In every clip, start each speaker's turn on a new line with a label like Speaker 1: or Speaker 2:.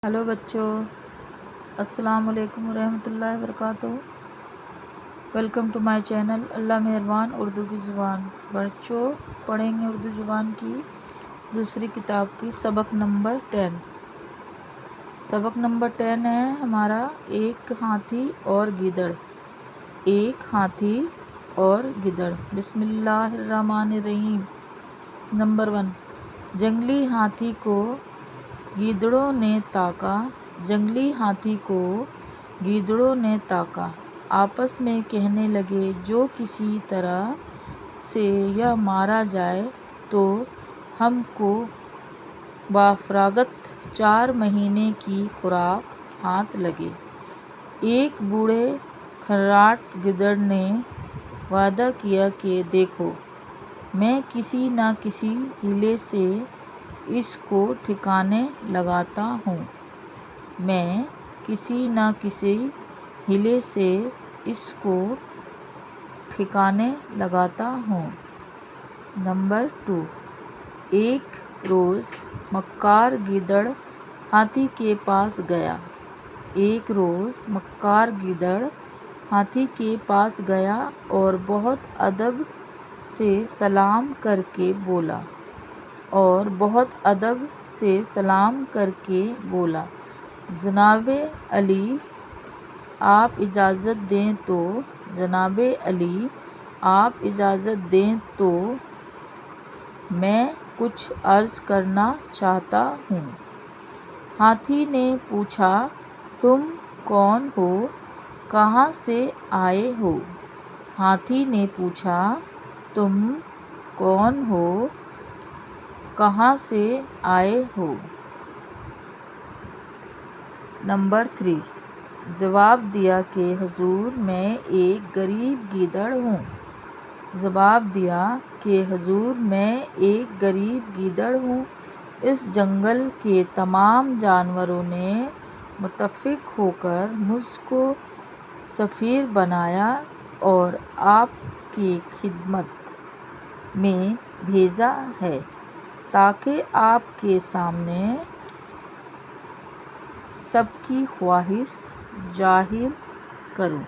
Speaker 1: Hello बच्चों, अस्सलाम वालेकुम रहमतुल्लाहि वबरकातुहू। वेलकम टू माय चैनल अल्लाह मेहरबान उर्दू की ज़ुबान। बच्चों, पढ़ेंगे उर्दू ज़ुबान की दूसरी किताब की सबक नंबर 10। सबक नंबर 10 है हमारा एक हाथी और गीदड़। एक हाथी और गीदड़। बिस्मिल्लाहिर्रहमानिर्रहीम। नंबर 1। जंगली हाथी को गीदड़ों ने ताका। जंगली हाथी को गीदड़ों ने ताका। आपस में कहने लगे, जो किसी तरह से यह मारा जाए तो हमको बाफरागत 4 महीने की खुराक हाथ लगे। एक बूढ़े खर्राट गीदड़ ने वादा किया कि देखो, मैं किसी न किसी हीले से इसको ठिकाने लगाता हूँ। मैं किसी न किसी हीले से इसको ठिकाने लगाता हूँ। नंबर 2। एक रोज़ मक्कार गीदड़ हाथी के पास गया। एक रोज़ मक्कार गीदड़ हाथी के पास गया और बहुत अदब से सलाम करके बोला जनाबे अली, आप इजाज़त दें तो जनाबे अली, आप इजाज़त दें तो मैं कुछ अर्ज़ करना चाहता हूँ। हाथी ने पूछा, तुम कौन हो, कहाँ से आए हो? हाथी ने पूछा, तुम कौन हो, कहाँ से आए हो? नंबर 3। जवाब दिया कि हुजूर, मैं एक गरीब गीदड़ हूँ। जवाब दिया कि हुजूर, मैं एक गरीब गीदड़ हूँ। इस जंगल के तमाम जानवरों ने मुत्तफ़िक़ होकर मुझको सफ़ीर बनाया और आपकी खिदमत में भेजा है ताकि आपके सामने सबकी ख्वाहिश ज़ाहिर करूँ।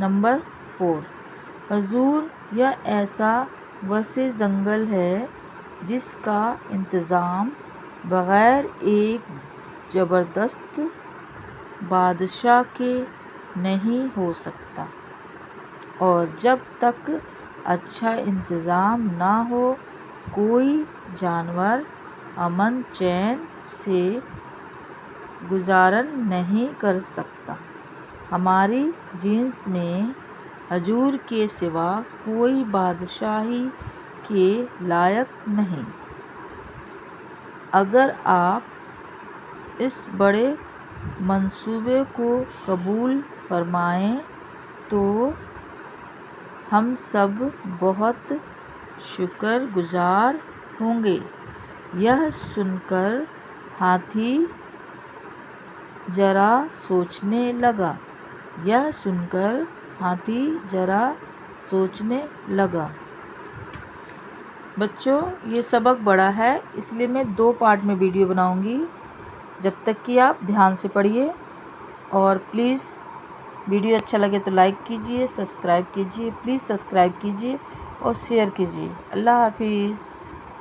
Speaker 1: नंबर 4। हुजूर, यह ऐसा वसी जंगल है जिसका इंतज़ाम बग़ैर एक ज़बरदस्त बादशाह के नहीं हो सकता, और जब तक अच्छा इंतज़ाम ना हो कोई जानवर अमन चैन से गुजारन नहीं कर सकता। हमारी जिन्स में हुजूर के सिवा कोई बादशाही के लायक नहीं। अगर आप इस बड़े मंसूबे को कबूल फरमाएं तो हम सब बहुत शुक्रगुजार होंगे। यह सुनकर हाथी ज़रा सोचने लगा। बच्चों, ये सबक बड़ा है, इसलिए मैं 2 पार्ट में वीडियो बनाऊंगी। जब तक कि आप ध्यान से पढ़िए, और प्लीज़ वीडियो अच्छा लगे तो लाइक कीजिए, सब्सक्राइब कीजिए, प्लीज़ सब्सक्राइब कीजिए और शेयर कीजिए। अल्लाह हाफिज़।